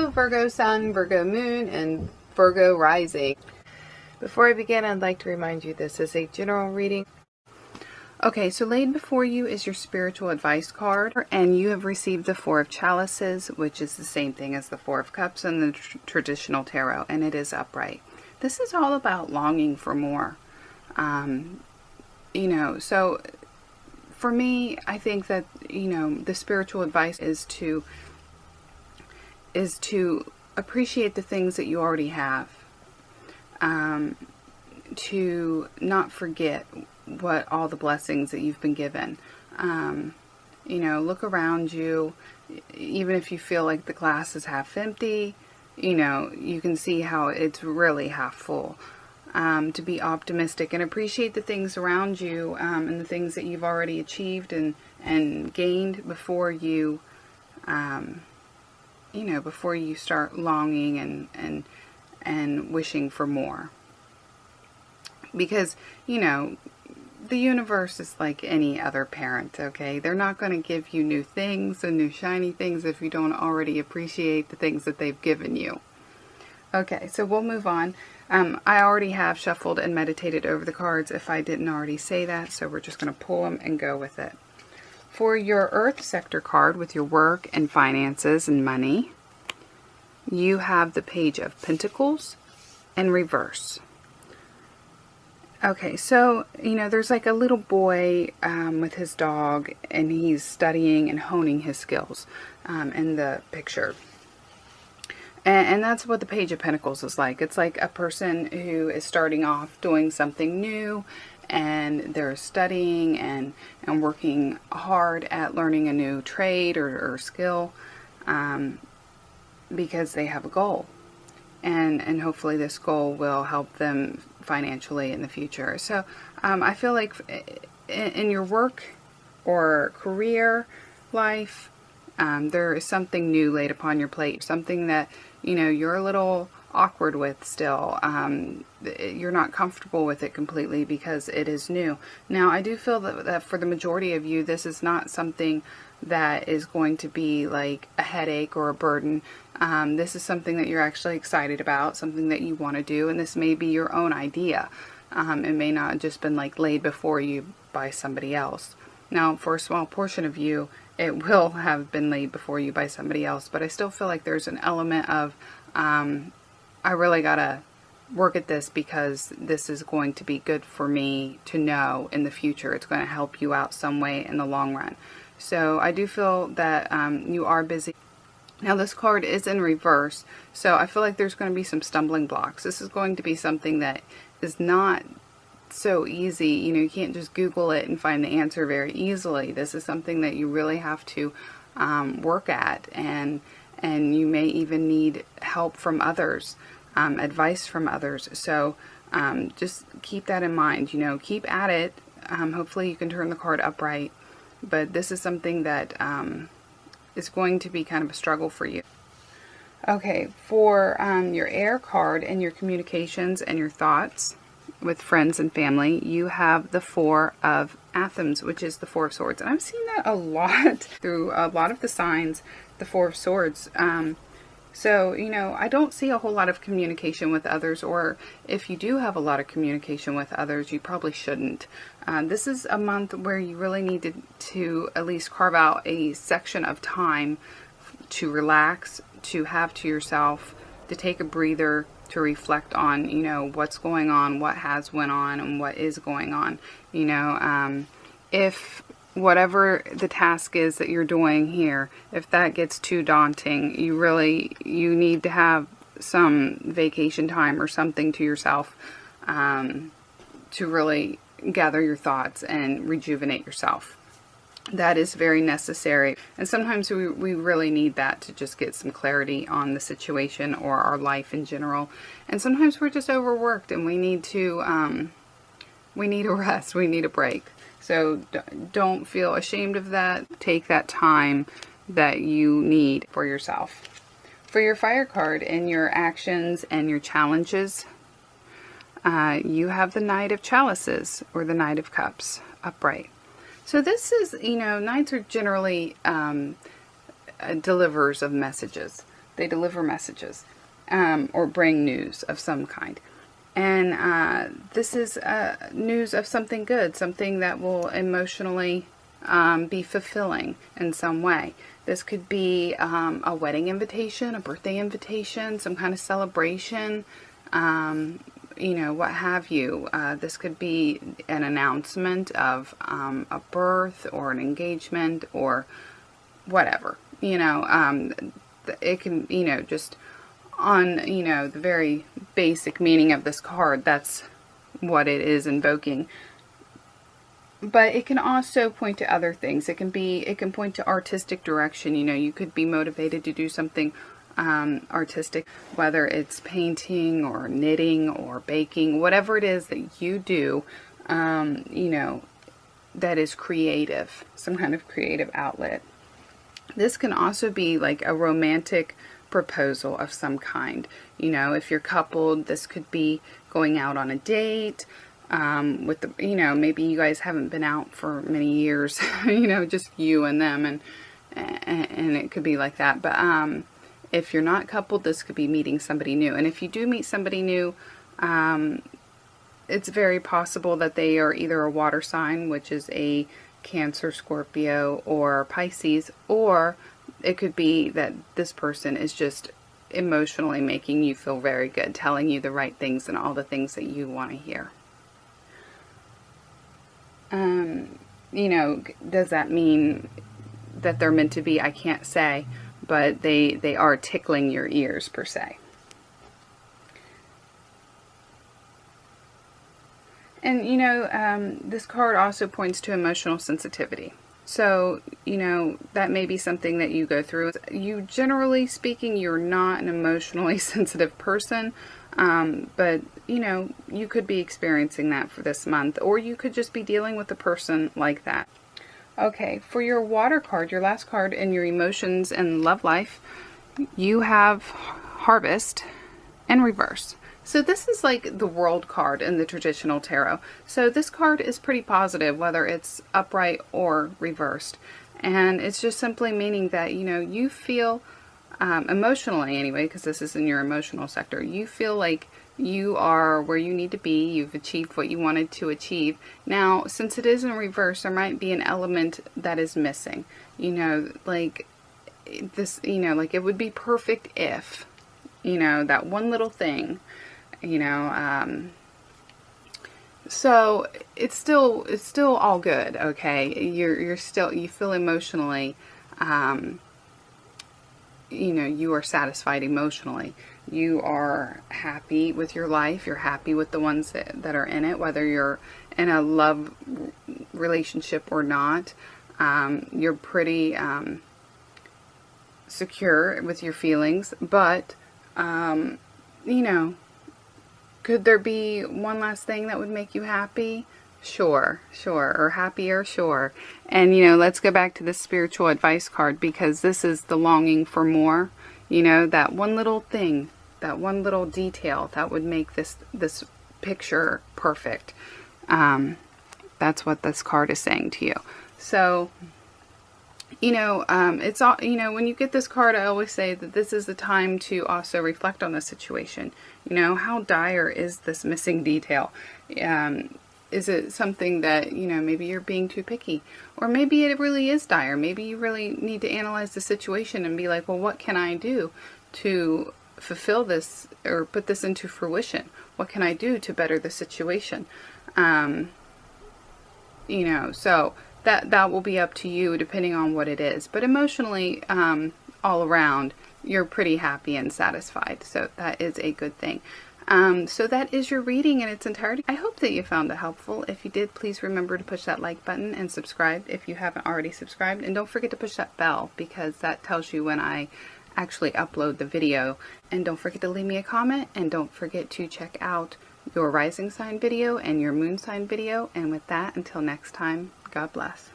Hello, Virgo Sun, Virgo Moon, and Virgo Rising. Before I begin, I'd like to remind you this is a general reading. Okay, so laid before you is your spiritual advice card, and you have received the Four of Chalices, which is the same thing as the Four of Cups in the traditional tarot, and it is upright. This is all about longing for more. So for me, I think that, the spiritual advice is to appreciate the things that you already have, to not forget what all the blessings that you've been given. Look around you, even if you feel like the glass is half empty, you can see how it's really half full. To be optimistic and appreciate the things around you, and the things that you've already achieved and gained before you before you start longing and wishing for more. Because, the universe is like any other parent, okay? They're not going to give you new things and new shiny things if you don't already appreciate the things that they've given you. Okay, so we'll move on. I already have shuffled and meditated over the cards if I didn't already say that, so we're just going to pull them and go with it. For your Earth Sector card with your work and finances and money, you have the Page of Pentacles in reverse. Okay, so, there's like a little boy with his dog, and he's studying and honing his skills in the picture. And that's what the Page of Pentacles is like. It's like a person who is starting off doing something new, and they're studying and working hard at learning a new trade or skill because they have a goal. And hopefully this goal will help them financially in the future. So I feel like in your work or career life, there is something new laid upon your plate, something that, you're a little awkward with still. You're not comfortable with it completely because it is new. Now, I do feel that for the majority of you, this is not something that is going to be like a headache or a burden. This is something that you're actually excited about, something that you want to do, and this may be your own idea. It may not have just been like laid before you by somebody else. Now, for a small portion of you, it will have been laid before you by somebody else, but I still feel like there's an element of, I really gotta work at this because this is going to be good for me to know in the future. It's going to help you out some way in the long run. So I do feel that you are busy. Now this card is in reverse, so I feel like there's going to be some stumbling blocks. This is going to be something that is not so easy. You can't just Google it and find the answer very easily. This is something that you really have to work at, and you may even need help from others, advice from others. So just keep that in mind. Keep at it. Hopefully you can turn the card upright, but this is something that is going to be kind of a struggle for you. Okay, for your air card and your communications and your thoughts with friends and family, you have the Four of Anthems, which is the Four of Swords. And I've seen that a lot through a lot of the signs, the Four of Swords. So, I don't see a whole lot of communication with others, or if you do have a lot of communication with others, you probably shouldn't. This is a month where you really need to at least carve out a section of time to relax, to have to yourself, to take a breather, to reflect on, what's going on, what has went on, and what is going on. If whatever the task is that you're doing here, if that gets too daunting, you need to have some vacation time or something to yourself to really gather your thoughts and rejuvenate yourself. That is very necessary, and sometimes we really need that to just get some clarity on the situation or our life in general. And sometimes we're just overworked and we need a rest, we need a break. So don't feel ashamed of that. Take that time that you need for yourself. For your fire card and your actions and your challenges, you have the Knight of Chalices, or the Knight of Cups, upright. So this is, Knights are generally delivers of messages. They deliver messages or bring news of some kind. And this is news of something good, something that will emotionally be fulfilling in some way. This could be a wedding invitation, a birthday invitation, some kind of celebration, you know, what have you. This could be an announcement of a birth or an engagement or whatever. You know, it can, you know, just on, you know, the very basic meaning of this card, that's what it is invoking. But it can also point to other things. It can point to artistic direction. You know, you could be motivated to do something artistic, whether it's painting or knitting or baking, whatever it is that you do, you know, that is creative, some kind of creative outlet. This can also be like a romantic proposal of some kind. You know, if you're coupled, this could be going out on a date, with the, you know, maybe you guys haven't been out for many years, you know, just you and them, and it could be like that. But if you're not coupled, this could be meeting somebody new. And if you do meet somebody new, it's very possible that they are either a water sign, which is a Cancer, Scorpio, or Pisces, or it could be that this person is just emotionally making you feel very good, telling you the right things and all the things that you want to hear. You know, does that mean that they're meant to be? I can't say, but they are tickling your ears per se. And, you know, this card also points to emotional sensitivity. So, you know, that may be something that you go through. You, generally speaking, you're not an emotionally sensitive person, but, you know, you could be experiencing that for this month, or you could just be dealing with a person like that. Okay, for your water card, your last card in your emotions and love life, you have Harvest and Reverse. So this is like the World card in the traditional tarot. So this card is pretty positive, whether it's upright or reversed. And it's just simply meaning that, you know, you feel emotionally anyway, because this is in your emotional sector, you feel like you are where you need to be. You've achieved what you wanted to achieve. Now, since it is in reverse, there might be an element that is missing. You know, like this, you know, like it would be perfect if, you know, that one little thing, you know, so it's still all good. Okay. You're still, you feel emotionally, you know, you are satisfied emotionally. You are happy with your life. You're happy with the ones that are in it, whether you're in a love relationship or not. You're pretty secure with your feelings, but, you know, could there be one last thing that would make you happy? Sure, or happier, sure. And, you know, let's go back to the spiritual advice card, because this is the longing for more. You know, that one little thing, that one little detail that would make this picture perfect. That's what this card is saying to you. So, you know, it's all, you know, when you get this card, I always say that this is the time to also reflect on the situation. You know, how dire is this missing detail? Is it something that, you know, maybe you're being too picky? Or maybe it really is dire. Maybe you really need to analyze the situation and be like, well, what can I do to fulfill this or put this into fruition? What can I do to better the situation? You know, so that will be up to you depending on what it is. But emotionally, all around, you're pretty happy and satisfied. So that is a good thing. So that is your reading in its entirety. I hope that you found it helpful. If you did, please remember to push that like button and subscribe if you haven't already subscribed. And don't forget to push that bell, because that tells you when I actually upload the video. And don't forget to leave me a comment, and don't forget to check out your rising sign video and your moon sign video. And with that, until next time, God bless.